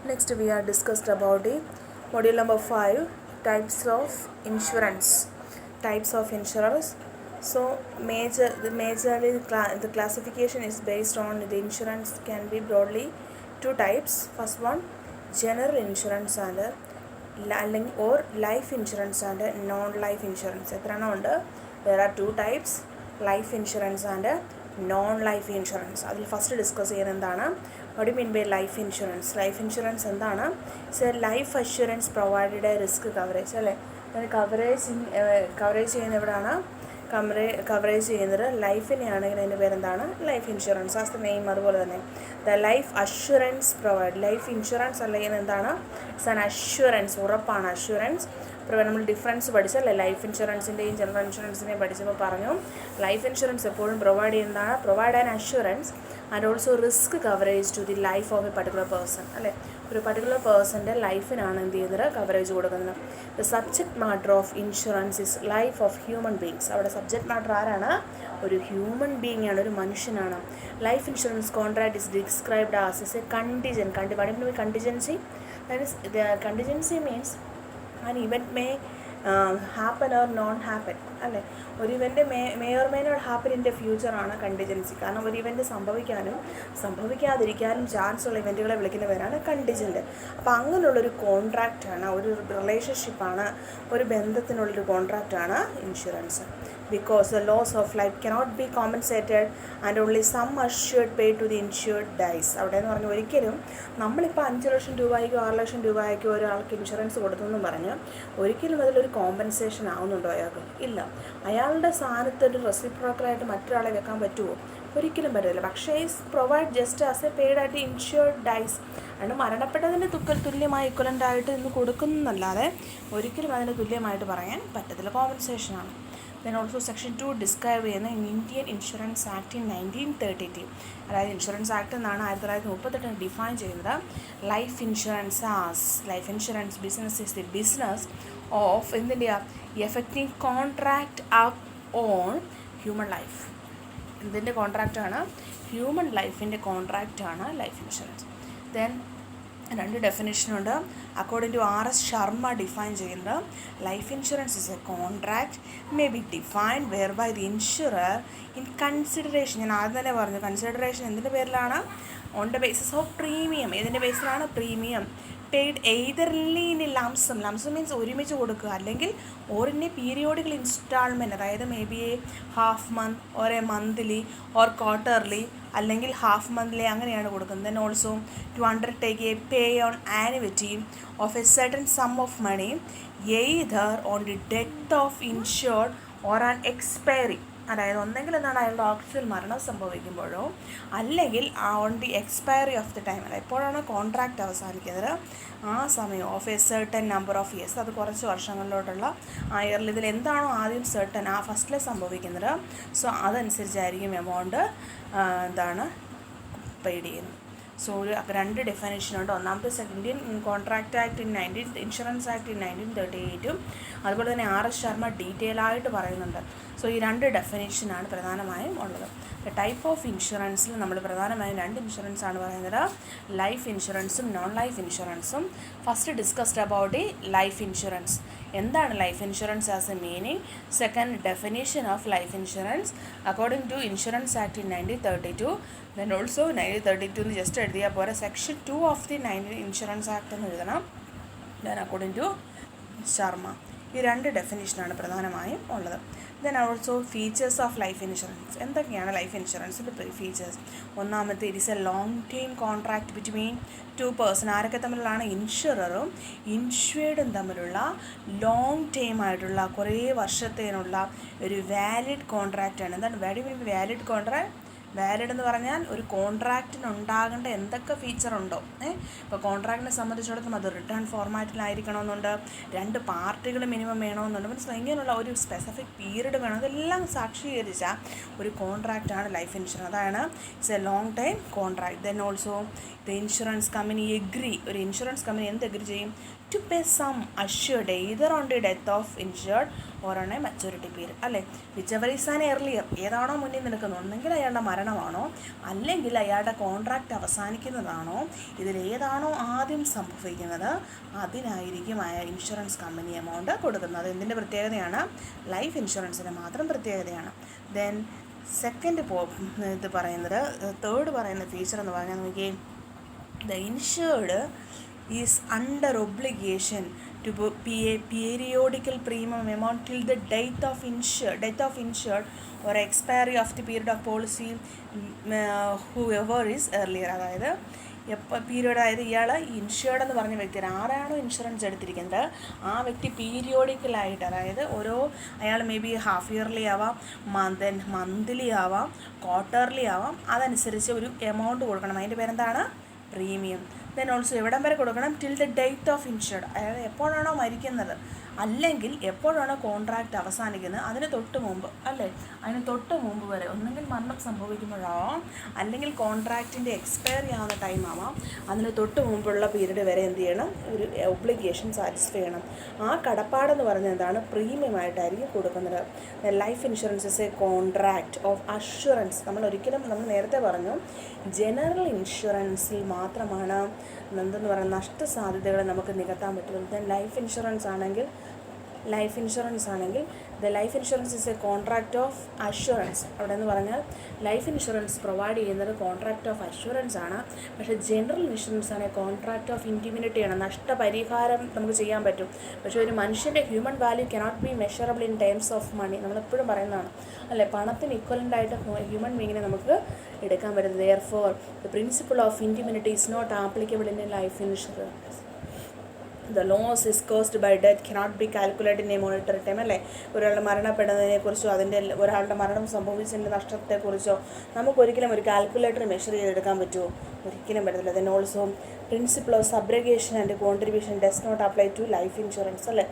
Next we are discussed about the module number 5, types of insurance. Types of insurance. So majorly the classification is based on the insurance can be broadly two types. First one, general insurance and or life insurance and non-life insurance. There are two types, life insurance and non-life insurance. I will first discuss what do you mean by life insurance? Life insurance is a life assurance provided a risk coverage. Coverage life life insurance. That's the name. The life assurance provide. Life insurance is an assurance. Assurance. Difference life insurance and general insurance. Life insurance provide an assurance and also risk coverage to the life of a particular person. A particular person's life coverage. The subject matter of insurance is life of human beings. Our subject matter is a human being and a manushana. Life insurance contract is described as a contingent. Contingency? That is, the contingency means an event may happen or not happen. Or event may or may not happen in the future on a contingency. Because ഒരു event സംഭവിക്കാതിരിക്കാനും chance ഉള്ള ഇവൻറ്റുകളെ വിളിക്കുന്നവരാണ് contingent. അപ്പോൾ അങ്ങനെയുള്ളൊരു കോൺട്രാക്റ്റാണ്, ഒരു റിലേഷൻഷിപ്പാണ്, ഒരു ബന്ധത്തിനുള്ളൊരു കോൺട്രാക്റ്റാണ് insurance. Because the loss of life cannot be compensated and only some assured paid to the insured dies. അവിടെ എന്ന് പറഞ്ഞാൽ ഒരിക്കലും നമ്മളിപ്പോൾ 5 ലക്ഷം രൂപയ്ക്കോ 6 ലക്ഷം രൂപയ്ക്കോ ഒരാൾക്ക് ഇൻഷുറൻസ് കൊടുത്തെന്നും പറഞ്ഞ് ഒരിക്കലും അതിലൊരു കോമ്പൻസേഷൻ ആവുന്നുണ്ടോ അയാൾക്ക്? ഇല്ല. അയാളുടെ സ്ഥാനത്ത് ഒരു റെസിപ്രോക്കലായിട്ട് മറ്റൊരാളെ വെക്കാൻ പറ്റുമോ? ഒരിക്കലും പറ്റില്ല. പക്ഷേ provide just as A paid ആയിട്ട് ഇൻഷുർഡ് ഡൈസ്. അതുകൊണ്ട് മരണപ്പെട്ടതിൻ്റെ തുല്യമായി ഇക്വലൻ്റായിട്ട് ഇന്ന് കൊടുക്കുന്നതല്ലാതെ ഒരിക്കലും അതിന് തുല്യമായിട്ട് പറയാൻ പറ്റത്തില്ല. കോമ്പൻസേഷനാണ്. Then also section 2 describe in Indian Insurance Act in 1932. അതായത് ഇൻഷുറൻസ് ആക്ട് എന്നാണ് 1938 ഡിഫൈൻ ചെയ്യുന്നത്. Life insurance as life insurance business is the business of എന്തിൻ്റെ effective contract on human life. ഇതിൻ്റെ കോൺട്രാക്റ്റാണ് ഹ്യൂമൻ ലൈഫിൻ്റെ കോൺട്രാക്റ്റാണ് ലൈഫ് ഇൻഷുറൻസ്. ദെൻ രണ്ട് ഡെഫിനേഷനുണ്ട്. According to R.S. Sharma define ചെയ്യുന്നത് life insurance is a contract may be defined whereby the insurer in consideration. ഞാൻ ആദ്യം തന്നെ പറഞ്ഞു, കൺസിഡറേഷൻ എന്തിൻ്റെ പേരിലാണ്? On the basis of premium. ഏതിൻ്റെ ബേസിലാണ്? Premium. Paid either in a lump sum. Lump sum means ഒരുമിച്ച് കൊടുക്കുക, അല്ലെങ്കിൽ or in a periodical instalment. അതായത് may be a half month or a monthly or quarterly അല്ലെങ്കിൽ ഹാഫ് മന്ത്ലി അങ്ങനെയാണ് കൊടുക്കുന്നത്. Then also to undertake a pay on annuity of a certain sum of money either on the death of insured or an expiry. അതായത് ഒന്നെങ്കിൽ എന്താണ് അയാളുടെ actual മരണം സംഭവിക്കുമ്പോഴോ അല്ലെങ്കിൽ on the expiry of the time. അതായത് എപ്പോഴാണ് കോൺട്രാക്റ്റ് അവസാനിക്കുന്നത് ആ സമയം of a certain number of years. അത് കുറച്ച് വർഷങ്ങളിലോട്ടുള്ള ഇയറിൽ ഇതിൽ എന്താണോ ആദ്യം സർട്ടൻ ആ ഫസ്റ്റിൽ സംഭവിക്കുന്നത്, സോ അതനുസരിച്ചായിരിക്കും എമൗണ്ട് പെയ്ഡ് ചെയ്യുന്നത്. സോ ഒരു രണ്ട് ഡെഫിനേഷനുണ്ട്. ഒന്നാമത്തെ Indian contract act insurance act in 1938 അതുപോലെ തന്നെ R.S. ശർമ്മ ഡീറ്റെയിൽ ആയിട്ട് പറയുന്നുണ്ട്. സോ ഈ രണ്ട് ഡെഫിനേഷനാണ് പ്രധാനമായും ഉള്ളത്. ടൈപ്പ് ഓഫ് ഇൻഷുറൻസിൽ നമ്മൾ പ്രധാനമായും രണ്ട് ഇൻഷുറൻസാണ് പറയുന്നത്, ലൈഫ് ഇൻഷുറൻസും നോൺ ലൈഫ് ഇൻഷുറൻസും. First discussed about the life insurance. എന്താണ് life insurance as a meaning? Second definition of life insurance according to insurance act in 1932. Then also 1932 just എഴുതിയാൽ പോരെ, section 2 of the insurance act എന്ന് എഴുതണം. Then according to Sharma. ഈ രണ്ട് ഡെഫിനേഷനാണ് പ്രധാനമായും ഉള്ളത്. Then also features of life insurance. എന്തൊക്കെയാണ് ലൈഫ് ഇൻഷുറൻസിൻ്റെ ഫീച്ചേഴ്സ്? ഒന്നാമത്തെ, it is a long time contract between two person. ആരൊക്കെ തമ്മിലുള്ളതാണ്? ഇൻഷുററും ഇൻഷ്വേർഡും തമ്മിലുള്ള ലോങ് ടൈം ആയിട്ടുള്ള കുറേ വർഷത്തേനുള്ള ഒരു വാലിഡ് കോൺട്രാക്റ്റാണ്. എന്താണ് വാലിഡ് കോൺട്രാക്ട്? വാലിഡ് എന്ന് പറഞ്ഞാൽ ഒരു കോൺട്രാക്റ്റിന് ഉണ്ടാകേണ്ട എന്തൊക്കെ ഫീച്ചറുണ്ടോ. ഇപ്പോൾ കോൺട്രാക്റ്റിനെ സംബന്ധിച്ചിടത്തോളം അത് റിട്ടേൺ ഫോർമാറ്റിലായിരിക്കണമെന്നുണ്ട്, രണ്ട് പാർട്ടികൾ മിനിമം വേണമെന്നുണ്ട്, മനസ്സിലായി? ഇങ്ങനെയുള്ള ഒരു സ്പെസിഫിക് പീരീഡ് വേണം. അതെല്ലാം സാക്ഷീകരിച്ച ഒരു കോൺട്രാക്റ്റാണ് ലൈഫ് ഇൻഷുറൻസ്. അതാണ് it's a long time contract. Then also the insurance company ഒരു ഇൻഷുറൻസ് കമ്പനി എന്ത് എഗ്രി ചെയ്യും? To pay sum assured either on the death of insured or on a maturity period അല്ലേ. Whichever is an earlier, ഏതാണോ മുന്നിൽ നിൽക്കുന്നത്, ഒന്നെങ്കിൽ അയാളുടെ മരണമാണോ അല്ലെങ്കിൽ അയാളുടെ കോൺട്രാക്റ്റ് അവസാനിക്കുന്നതാണോ, ഇതിലേതാണോ ആദ്യം സംഭവിക്കുന്നത് അതിനായിരിക്കും ഇൻഷുറൻസ് കമ്പനി എമൗണ്ട് കൊടുക്കുന്നത്. ഇതിൻ്റെ പ്രത്യേകതയാണ്, ലൈഫ് ഇൻഷുറൻസിന് മാത്രം പ്രത്യേകതയാണ്. ദെൻ സെക്കൻഡ് ഇത് പറയുന്നത്, തേർഡ് പറയുന്ന ഫീച്ചർ എന്ന് പറഞ്ഞാൽ നോക്കിയേ, the insured is under obligation to pay a periodical premium amount till the death of insured or expiry of the period of policy whoever is earlier. അതായത് എപ്പോൾ പീരിയഡ്, അതായത് ഇയാൾ ഇൻഷുർഡ് എന്ന് പറഞ്ഞ വ്യക്തി ആരാണോ ഇൻഷുറൻസ് എടുത്തിരിക്കുന്നത് ആ വ്യക്തി പീരിയോഡിക്കലായിട്ട്, അതായത് അയാൾ മേ ബി ഹാഫ് ഇയർലി ആവാം, മന്ത്ലി ആവാം, ക്വാർട്ടർലി ആവാം, അതനുസരിച്ച് ഒരു എമൗണ്ട് കൊടുക്കണം. അതിൻ്റെ പേരെന്താണ്? പ്രീമിയം. ദെൻ ഓൾസോ എവിടം വരെ കൊടുക്കണം? Till the date of insured, അതായത് എപ്പോഴാണോ മരിക്കുന്നത് അല്ലെങ്കിൽ എപ്പോഴാണോ കോൺട്രാക്റ്റ് അവസാനിക്കുന്നത് അതിന് തൊട്ട് മുമ്പ് അല്ലേ, അതിന് തൊട്ട് മുമ്പ് വരെ, ഒന്നെങ്കിൽ മരണം സംഭവിക്കുമ്പോഴാവാം അല്ലെങ്കിൽ കോൺട്രാക്റ്റിൻ്റെ എക്സ്പയറി ആവുന്ന ടൈം ആവാം, അതിന് തൊട്ട് മുമ്പുള്ള പീരീഡ് വരെ എന്ത് ചെയ്യണം? ഒരു ഒബ്ലിഗേഷൻ സാറ്റിസ്ഫൈ ചെയ്യണം. ആ കടപ്പാടെന്ന് പറഞ്ഞാൽ എന്താണ്? പ്രീമിയമായിട്ടായിരിക്കും കൊടുക്കുന്നത്. Life insurance is a contract of assurance. നമ്മൾ നേരത്തെ പറഞ്ഞു, ജനറൽ ഇൻഷുറൻസിൽ മാത്രമാണ് എന്തെന്ന് പറയുന്ന നഷ്ടസാധ്യതകൾ നമുക്ക് നികത്താൻ പറ്റും. ദെൻ ലൈഫ് ഇൻഷുറൻസ് ആണെങ്കിൽ the life insurance is a contract of assurance. അവിടെ എന്ന് പറഞ്ഞാൽ ലൈഫ് ഇൻഷുറൻസ് പ്രൊവൈഡ് ചെയ്യുന്നത് കോൺട്രാക്റ്റ് ഓഫ് അഷുറൻസ് ആണ്. പക്ഷേ ജനറൽ ഇൻഷുറൻസ് ആണ് കോൺട്രാക്റ്റ് ഓഫ് ഇൻഡിമിനിറ്റിയാണ്. നഷ്ടപരിഹാരം നമുക്ക് ചെയ്യാൻ പറ്റും, പക്ഷേ ഒരു മനുഷ്യൻ്റെ human value cannot be measurable in terms of money. നമ്മളെപ്പോഴും പറയുന്നതാണ് അല്ലേ, പണത്തിന് ഇക്വലൻ്റ് ആയിട്ട് ഹ്യൂമൻ ബീങ്ങിനെ നമുക്ക് എടുക്കാൻ പറ്റുന്നത്. Therefore the principle of indemnity is not applicable in a life insurance. The loss is caused by death cannot be calculated in a monetary term. അല്ലേ, ഒരാളുടെ മരണപ്പെടുന്നതിനെക്കുറിച്ചോ ഒരാളുടെ മരണം സംഭവിച്ചതിൻ്റെ നഷ്ടത്തെക്കുറിച്ചോ നമുക്കൊരിക്കലും ഒരു കാൽക്കുലേറ്റർ മെഷർ ചെയ്തെടുക്കാൻ പറ്റുമോ? ഒരിക്കലും പറ്റത്തില്ല. Then also principle of subrogation and contribution does not apply to life insurance. അല്ലേ,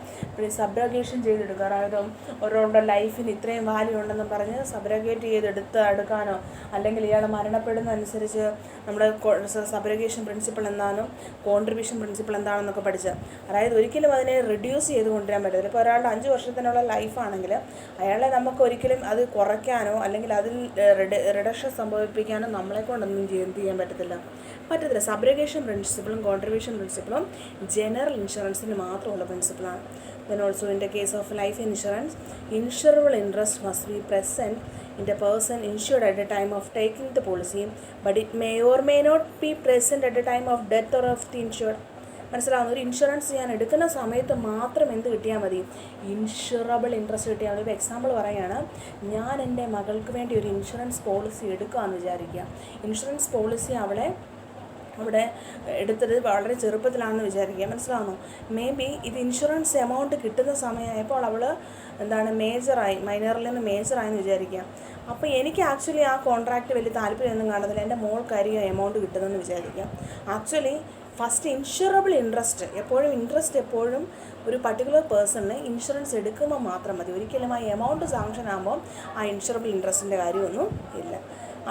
സബ്രഗേഷൻ ചെയ്തെടുക്കുക, അതായത് ഒരാളുടെ ലൈഫിന് ഇത്രയും വാല്യൂ ഉണ്ടെന്ന് പറഞ്ഞ് സബ്രഗേറ്റ് എടുക്കാനോ അല്ലെങ്കിൽ ഇയാൾ മരണപ്പെടുന്നതനുസരിച്ച് നമ്മുടെ സബ്രഗേഷൻ പ്രിൻസിപ്പിൾ എന്താണെന്നും കോൺട്രിബ്യൂഷൻ പ്രിൻസിപ്പിൾ എന്താണെന്നൊക്കെ പഠിച്ച്, അതായത് ഒരിക്കലും അതിനെ റിഡ്യൂസ് ചെയ്ത് കൊണ്ടുവരാൻ പറ്റത്തില്ല. ഇപ്പോൾ ഒരാളുടെ 5 വർഷത്തിനുള്ള ലൈഫാണെങ്കിൽ അയാളെ നമുക്ക് ഒരിക്കലും അത് കുറയ്ക്കാനോ അല്ലെങ്കിൽ അതിൽ റിഡക്ഷൻ സംഭവിപ്പിക്കാനോ നമ്മളെക്കൊണ്ടൊന്നും ചെയ്യാൻ പറ്റത്തില്ല. സബ്രഗേഷൻ പ്രിൻസിപ്പിളും കോൺട്രിബ്യൂഷൻ പ്രിൻസിപ്പിളും ജനറൽ ഇൻഷുറൻസിന് മാത്രമുള്ള പ്രിൻസിപ്പിളാണ്. Then also in the case of life insurance, insurable interest must be present in the person insured at the time of taking the policy, but it may or may not be present at the time of death or of the insured. മനസ്സിലാവുന്ന ഒരു insurance ചെയ്യാൻ എടുക്കുന്ന സമയത്ത് മാത്രം എന്ത് കിട്ടിയാൽ മതി? Insurable interest കിട്ടിയാൽ മതി. ഇപ്പോൾ എക്സാമ്പിൾ പറയുകയാണ്, ഞാൻ എൻ്റെ മകൾക്ക് വേണ്ടി ഒരു ഇൻഷുറൻസ് പോളിസി എടുക്കുകയെന്ന് വിചാരിക്കുക. ഇൻഷുറൻസ് പോളിസി അവിടെ എടുത്തത് വളരെ ചെറുപ്പത്തിലാണെന്ന് വിചാരിക്കുക. മനസ്സിലാവുന്നു? മേ ബി ഇത് ഇൻഷുറൻസ് എമൗണ്ട് കിട്ടുന്ന സമയമായപ്പോൾ അവൾ മൈനറിൽ നിന്ന് മേജറായെന്ന് വിചാരിക്കുക. അപ്പോൾ എനിക്ക് ആക്ച്വലി ആ കോൺട്രാക്റ്റ് വലിയ താല്പര്യമൊന്നും കാണത്തില്ല, എൻ്റെ മോൾക്കായിരിക്കും എമൗണ്ട് കിട്ടുന്നതെന്ന് വിചാരിക്കുക. ആക്ച്വലി ഫസ്റ്റ് ഇൻഷുറബിൾ ഇൻട്രസ്റ്റ് എപ്പോഴും ഒരു പർട്ടിക്കുലർ പേഴ്സണിന് ഇൻഷുറൻസ് എടുക്കുമ്പോൾ മാത്രം മതി. ഒരിക്കലും ആ എമൗണ്ട് സാങ്ഷൻ ആകുമ്പോൾ ആ ഇൻഷുറബിൾ ഇൻട്രസ്റ്റിൻ്റെ കാര്യമൊന്നും ഇല്ല.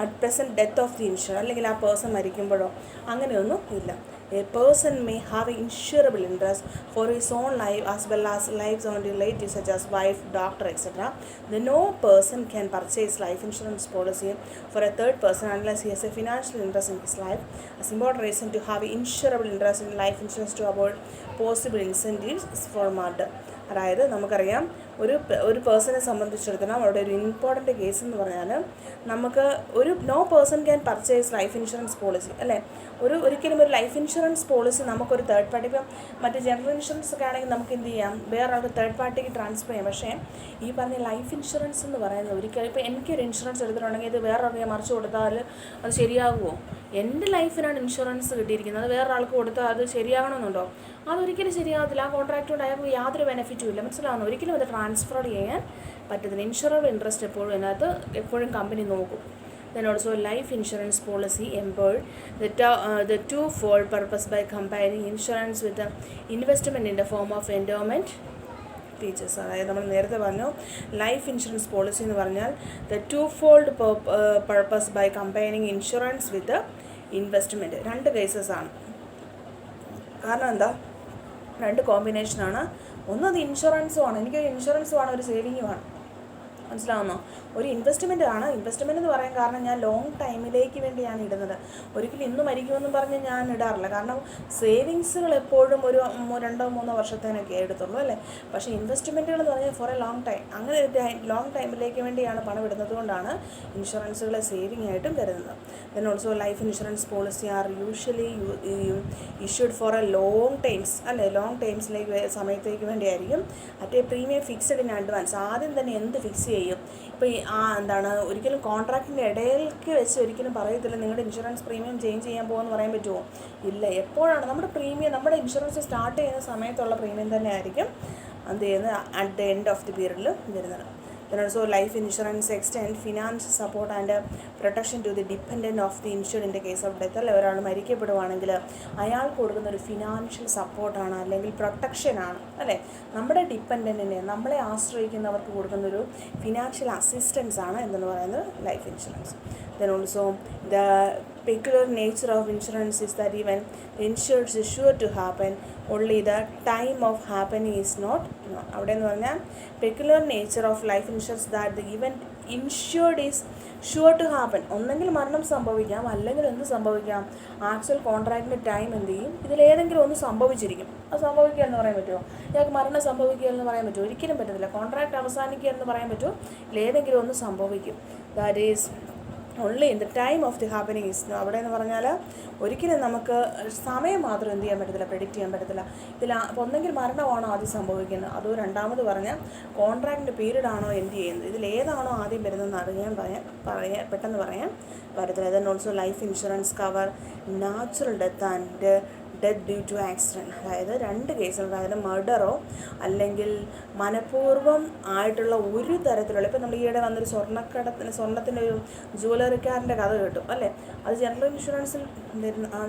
At present death of the insure അല്ലെങ്കിൽ ആ പേഴ്സൺ മരിക്കുമ്പോഴോ അങ്ങനെയൊന്നും ഇല്ല. A person may have an insurable interest for his own life as well as lives of relatives such as wife, doctor, etc. Then no person can purchase life insurance policy for a third person unless he has a financial interest in his life. As important reason to have an insurable interest in life insurance to avoid possible incentives for murder. അതായത് നമുക്കറിയാം ഒരു പേഴ്സണെ സംബന്ധിച്ചിടത്തോളം അവിടെ ഒരു important case എന്ന് പറഞ്ഞാൽ നമുക്ക് no person can purchase life insurance policy അല്ലേ. ഒരിക്കലും ഒരു ലൈഫ് ഇൻഷുറൻസ് പോളിസി നമുക്കൊരു തേർഡ് പാർട്ടി, ഇപ്പം മറ്റ് ജനറൽ ഇൻഷുറൻസ് ഒക്കെ ആണെങ്കിൽ നമുക്ക് എന്ത് ചെയ്യാം, വേറെ ആൾക്ക് തേർഡ് പാർട്ടിക്ക് ട്രാൻസ്ഫർ ചെയ്യാം. പക്ഷേ ഈ പറഞ്ഞ ലൈഫ് ഇൻഷുറൻസ് എന്ന് പറയുന്നത് ഒരിക്കലും ഇപ്പോൾ എനിക്കൊരു ഇൻഷുറൻസ് എടുത്തിട്ടുണ്ടെങ്കിൽ ഇത് വേറെ ആൾക്ക് മറിച്ച് കൊടുത്താൽ അത് ശരിയാകുമോ? എൻ്റെ ലൈഫിനാണ് ഇൻഷുറൻസ് കിട്ടിയിരിക്കുന്നത്, വേറെ ആൾക്ക് കൊടുത്താൽ അത് ശരിയാകണമെന്നുണ്ടോ? അതൊരിക്കലും ശരിയാകത്തില്ല. ആ കോൺട്രാക്റ്റ് കൊണ്ട് അയാൾക്ക് യാതൊരു ബെനിഫിറ്റും ഇല്ല. മനസ്സിലാവുന്നു? ഒരിക്കലും അത് ട്രാൻസ്ഫർ ചെയ്യാൻ പറ്റത്തില്ല. ഇൻഷുറബിൾ ഇൻട്രസ്റ്റ് എപ്പോഴും കമ്പനി നോക്കും. Then also life insurance policy employed the twofold purpose by combining insurance with the investment in the form of endowment features. അതായത് നമ്മൾ നേരത്തെ പറഞ്ഞു ലൈഫ് ഇൻഷുറൻസ് പോളിസി എന്ന് പറഞ്ഞാൽ the twofold purpose by combining insurance with the investment. 2 cases ആണ്. കാരണം എന്താ? 2 കോമ്പിനേഷനാണ്. ഒന്നത് ഇൻഷുറൻസുമാണ്, എനിക്കൊരു ഇൻഷുറൻസുമാണ്, ഒരു സേവിങ്ങുമാണ്. മനസ്സിലാവുന്നോ? ഒരു ഇൻവെസ്റ്റ്മെൻ്റ് ആണ്. ഇൻവെസ്റ്റ്മെൻ്റ് എന്ന് പറയാൻ കാരണം ഞാൻ ലോങ് ടൈമിലേക്ക് വേണ്ടിയാണ് ഇടുന്നത്. ഒരിക്കലും ഇന്ന് മരിക്കുമെന്നും പറഞ്ഞ് ഞാൻ ഇടാറില്ല. കാരണം സേവിങ്സുകൾ എപ്പോഴും ഒരു 2-3 വർഷത്തേനൊക്കെ എടുത്തുള്ളൂ അല്ലേ. പക്ഷേ ഇൻവെസ്റ്റ്മെൻറ്റുകൾ എന്ന് പറഞ്ഞാൽ ഫോർ എ ലോങ് ടൈം, അങ്ങനെ ലോങ് ടൈമിലേക്ക് വേണ്ടിയാണ് പണം ഇടുന്നത് കൊണ്ടാണ് ഇൻഷുറൻസുകളെ സേവിങ് ആയിട്ടും കരുതുന്നത്. Then also life insurance policy are usually issued for A long times അല്ലേ. ലോങ് ടൈംസിലേക്ക് സമയത്തേക്ക് വേണ്ടിയായിരിക്കും. മറ്റേ പ്രീമിയം ഫിക്സഡ് ഇൻ അഡ്വാൻസ്. ആദ്യം തന്നെ എന്ത് ഫിക്സ് ചെയ്യും? ഇപ്പോൾ ഈ ഒരിക്കലും കോൺട്രാക്റ്റിൻ്റെ ഇടയിലേക്ക് വെച്ച് ഒരിക്കലും പറയത്തില്ല നിങ്ങളുടെ ഇൻഷുറൻസ് പ്രീമിയം ചേഞ്ച് ചെയ്യാൻ പോകുമെന്ന് പറയാൻ പറ്റുമോ? ഇല്ല. എപ്പോഴാണ് നമ്മുടെ ഇൻഷുറൻസ് സ്റ്റാർട്ട് ചെയ്യുന്ന സമയത്തുള്ള പ്രീമിയം തന്നെ ആയിരിക്കും എന്ത് ചെയ്യുന്നത് at the end of the പീരീഡിൽ വരുന്നത്. Then also life insurance extend financial support and protection to the dependent of the insured in the case of death. അല്ലെ, ഒരാൾ മരിക്കപ്പെടുവാണെങ്കിൽ അയാൾക്ക് കൊടുക്കുന്ന ഒരു ഫിനാൻഷ്യൽ സപ്പോർട്ടാണ്, അല്ലെങ്കിൽ പ്രൊട്ടക്ഷനാണ് അല്ലേ. നമ്മുടെ ഡിപ്പെൻഡൻറ്റിനെ, നമ്മളെ ആശ്രയിക്കുന്നവർക്ക് കൊടുക്കുന്നൊരു ഫിനാൻഷ്യൽ അസിസ്റ്റൻസ് ആണ് എന്തെന്ന് പറയുന്നത് life insurance. Then also the peculiar nature of insurance is that even the insured is sure to happen, only the time of happening is not known. അവിടെ എന്ന് പറഞ്ഞാൽ peculiar nature of life insurance that the event insured is sure to happen. ഒന്നെങ്കിൽ മരണം സംഭവിക്കാം, അല്ലെങ്കിൽ എന്ത് സംഭവിക്കാം, actual കോൺട്രാക്റ്റിൻ്റെ time എന്ത് ചെയ്യും, ഇതിലേതെങ്കിലും ഒന്ന് സംഭവിച്ചിരിക്കും. അത് സംഭവിക്കുക എന്ന് പറയാൻ പറ്റുമോ? ഇയാൾക്ക് മരണം സംഭവിക്കുക എന്ന് പറയാൻ പറ്റുമോ? ഒരിക്കലും പറ്റത്തില്ല. കോൺട്രാക്റ്റ് അവസാനിക്കുക എന്ന് പറയാൻ പറ്റുമോ? ഇതിലേതെങ്കിലും ഒന്ന് സംഭവിക്കും. That is only in the time of the happening is. അവിടെ എന്ന് പറഞ്ഞാൽ ഒരിക്കലും നമുക്ക് സമയം മാത്രം എന്ത് ചെയ്യാൻ പറ്റത്തില്ല, പ്രെഡിക്റ്റ് ചെയ്യാൻ പറ്റത്തില്ല. അപ്പോൾ ഒന്നെങ്കിൽ മരണമാണോ ആദ്യം സംഭവിക്കുന്നത്, അതോ രണ്ടാമത് പറഞ്ഞാൽ കോൺട്രാക്റ്റിൻ്റെ പീരീഡാണോ എന്ത് ചെയ്യുന്നത്, ഇതിലേതാണോ ആദ്യം വരുന്നതെന്ന് പെട്ടെന്ന് പറയാൻ പറ്റത്തില്ല. Then also life insurance cover natural death and death due to accident. അതായത് 2 കേസുകൾ, അതായത് മർഡറോ അല്ലെങ്കിൽ മനഃപൂർവ്വം ആയിട്ടുള്ള ഒരു തരത്തിലുള്ള, ഇപ്പോൾ നമ്മൾ ഈയിടെ വന്നൊരു സ്വർണ്ണത്തിൻ്റെ ഒരു ജ്വല്ലറിക്കാരൻ്റെ കഥ കേട്ടു അല്ലേ, അത് ജനറൽ ഇൻഷുറൻസിൽ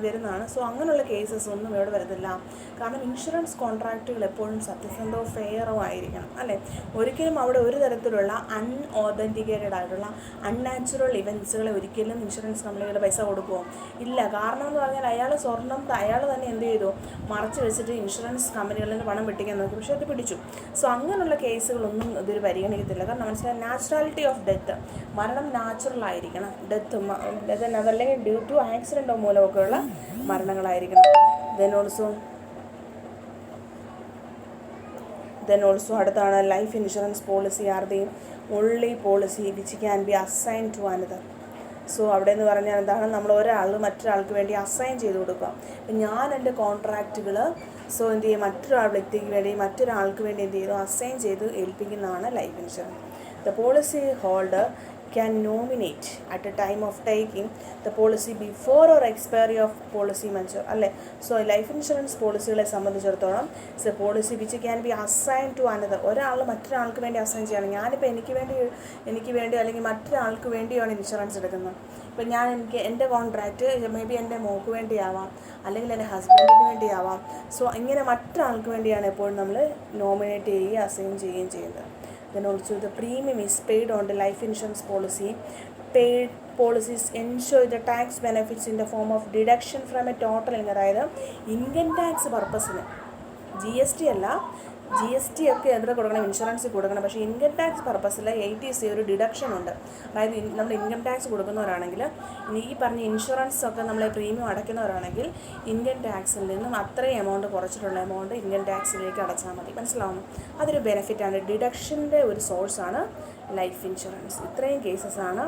വരുന്നതാണ്. സോ അങ്ങനെയുള്ള കേസസ് ഒന്നും ഇവിടെ വരത്തില്ല. കാരണം ഇൻഷുറൻസ് കോൺട്രാക്റ്റുകൾ എപ്പോഴും സത്യസന്ധവും ഫെയറോ ആയിരിക്കണം അല്ലേ. ഒരിക്കലും അവിടെ ഒരു തരത്തിലുള്ള അൺഓതൻറ്റിക്കേറ്റഡ് ആയിട്ടുള്ള അൺനാച്ചുറൽ ഇവൻറ്റ്സുകളെ ഒരിക്കലും ഇൻഷുറൻസ് കമ്പനികൾ പൈസ കൊടുക്കുമോ? ഇല്ല. കാരണം എന്ന് പറഞ്ഞാൽ അയാൾ തന്നെ എന്ത് ചെയ്തു, മറച്ചു വെച്ചിട്ട് ഇൻഷുറൻസ് കമ്പനികളിൽ നിന്ന് പണം വെട്ടിക്കാൻ നോക്കി, പക്ഷേ അത് പിടിച്ചു. സോ അങ്ങനെയുള്ള കേസുകളൊന്നും ഇതൊരു പരിഗണിക്കത്തില്ല. കാരണം മനസ്സിലായി, നാച്ചുറാലിറ്റി ഓഫ് ഡെത്ത്, മരണം നാച്ചുറൽ ആയിരിക്കണം. അതല്ലെങ്കിൽ ഡ്യൂ ടു ആക്സിഡൻറ്റോ മൂലമൊക്കെയുള്ള മരണങ്ങളായിരിക്കണം. ദെൻ ഓൾസോ അടുത്താണ് life insurance policy are the only policy which can be assign to another. So അവിടെ എന്ന് പറഞ്ഞാൽ എന്താണ്, നമ്മൾ മറ്റൊരാൾക്ക് വേണ്ടി അസൈൻ ചെയ്ത് കൊടുക്കുക. അപ്പം ഞാൻ എൻ്റെ കോൺട്രാക്റ്റുകൾ എന്ത് ചെയ്യും, മറ്റൊരാൾക്ക് വേണ്ടി എന്ത് ചെയ്തു, അസൈൻ ചെയ്ത് ഏൽപ്പിക്കുന്നതാണ് life insurance. The policy holder can nominate at a time of taking the policy before or expiry of policy mature അല്ലേ. സോ ലൈഫ് ഇൻഷുറൻസ് പോളിസികളെ സംബന്ധിച്ചിടത്തോളം policy which can be assign to another. ഒരാൾ മറ്റൊരാൾക്ക് വേണ്ടി assign ചെയ്യണം. ഞാനിപ്പോൾ എനിക്ക് വേണ്ടി അല്ലെങ്കിൽ മറ്റൊരാൾക്ക് വേണ്ടിയാണ് ഇൻഷുറൻസ് എടുക്കുന്നത്. ഇപ്പം എൻ്റെ കോൺട്രാക്റ്റ് മേ ബി എൻ്റെ മോൾക്ക് വേണ്ടിയാവാം, അല്ലെങ്കിൽ എൻ്റെ ഹസ്ബൻഡിന് വേണ്ടിയാവാം. സോ ഇങ്ങനെ മറ്റൊരാൾക്ക് വേണ്ടിയാണ് എപ്പോഴും നമ്മൾ നോമിനേറ്റ് ചെയ്യുകയും അസൈൻ ചെയ്യുകയും ചെയ്യുന്നത്. Then also the premium is paid on the life insurance policy. Paid policies ensure the tax benefits in the form of deduction from a total income. അതായത് ഇൻകം ടാക്സ് പർപ്പസിന് GST അല്ല, GST ഒക്കെ എത്ര കൊടുക്കണം, insurance കൊടുക്കണം. പക്ഷേ income tax പർപ്പസിൽ 80C ഒരു deduction ഉണ്ട്. അതായത് നമ്മൾ ഇൻകം ടാക്സ് കൊടുക്കുന്നവരാണെങ്കിൽ, ഈ പറഞ്ഞ ഇൻഷുറൻസ് ഒക്കെ നമ്മൾ പ്രീമിയം അടയ്ക്കുന്നവരാണെങ്കിൽ ഇൻകം ടാക്സിൽ നിന്നും അത്രയും എമൗണ്ട് കുറച്ചിട്ടുള്ള എമൗണ്ട് ഇൻകം ടാക്സിലേക്ക് അടച്ചാൽ മതി. മനസ്സിലാവുന്നു? അതൊരു ബെനിഫിറ്റാണ്. ഡിഡക്ഷൻ്റെ ഒരു സോഴ്സാണ് ലൈഫ് ഇൻഷുറൻസ്. ഇത്രയും കേസസാണ്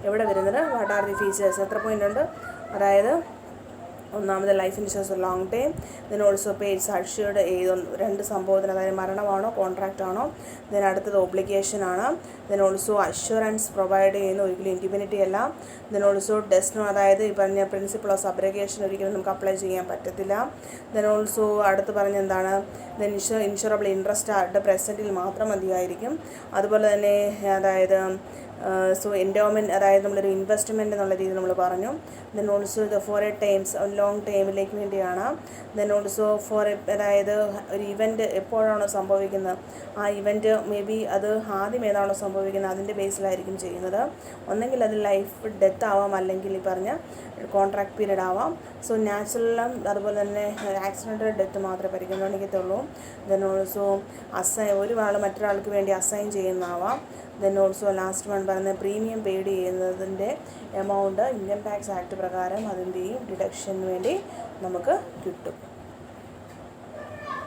എവിടെ വരുന്നത്. What are the features? എത്ര പോയിൻ്റ് ഉണ്ട്? അതായത് ഒന്നാമത് life insurance long time. Then also pays assured. 2 സംഭവത്തിന്, അതായത് മരണമാണോ കോൺട്രാക്റ്റ് ആണോ. ദെൻ അടുത്തത് ഒബ്ലിഗേഷനാണ്. ദെൻ ഓൾസോ അഷ്യൂറൻസ് പ്രൊവൈഡ് ചെയ്യുന്ന ഒരിക്കലും ഇൻഡിപെൻഡൻറ്റി അല്ല. ദെൻ ഓൾസോ ഡെസ്നോ, അതായത് ഈ പറഞ്ഞ പ്രിൻസിപ്പിൾ ഓഫ് സബ്രഗേഷൻ ഒരിക്കലും നമുക്ക് അപ്ലൈ ചെയ്യാൻ പറ്റത്തില്ല. ദെൻ ഓൾസോ അടുത്ത് പറഞ്ഞ എന്താണ്, ദെൻ ഇൻഷുറബിൾ ഇൻട്രസ്റ്റ് ആയിട്ട് പ്രസൻറ്റിൽ മാത്രം മതിയായിരിക്കും. അതുപോലെ തന്നെ അതായത് സോ എൻഡോമെൻറ്റ്, അതായത് നമ്മളൊരു ഇൻവെസ്റ്റ്മെൻറ്റ് എന്നുള്ള രീതിയിൽ നമ്മൾ പറഞ്ഞു. ദെൻ ഓൾസോ ഇത് ഫോർ എ ടൈംസ്, ലോങ് ടൈമിലേക്ക് വേണ്ടിയാണ്. ദെൻ ഓൾസോ ഫോർ എ, അതായത് ഒരു ഇവൻറ്റ് എപ്പോഴാണോ സംഭവിക്കുന്നത് ആ ഇവൻറ്റ് മേ ബി അത് ആദ്യം ഏതാണോ സംഭവിക്കുന്നത് അതിൻ്റെ ബേസിലായിരിക്കും ചെയ്യുന്നത്. ഒന്നെങ്കിൽ അത് ലൈഫ് ഡെത്ത് ആവാം, അല്ലെങ്കിൽ ഈ പറഞ്ഞ കോൺട്രാക്ട് പീരീഡ് ആവാം. സോ നാച്ചുറലും അതുപോലെ തന്നെ ആക്സിഡൻ്റൽ ഡെത്ത് മാത്രമേ പരിഗണിക്കത്തുള്ളൂ. ദെൻ ഓൾസോ ഒരാൾ മറ്റൊരാൾക്ക് വേണ്ടി അസൈൻ ചെയ്യുന്നതാവാം. ദെൻ ഓൾസോ ലാസ്റ്റ് വൺ പറയുന്നത് പ്രീമിയം പെയ്ഡ് ചെയ്യുന്നതിൻ്റെ എമൗണ്ട് ഇൻകം ടാക്സ് ആക്ട് പ്രകാരം അതിൻ്റെയും ഡിഡക്ഷന് വേണ്ടി നമുക്ക് കിട്ടും.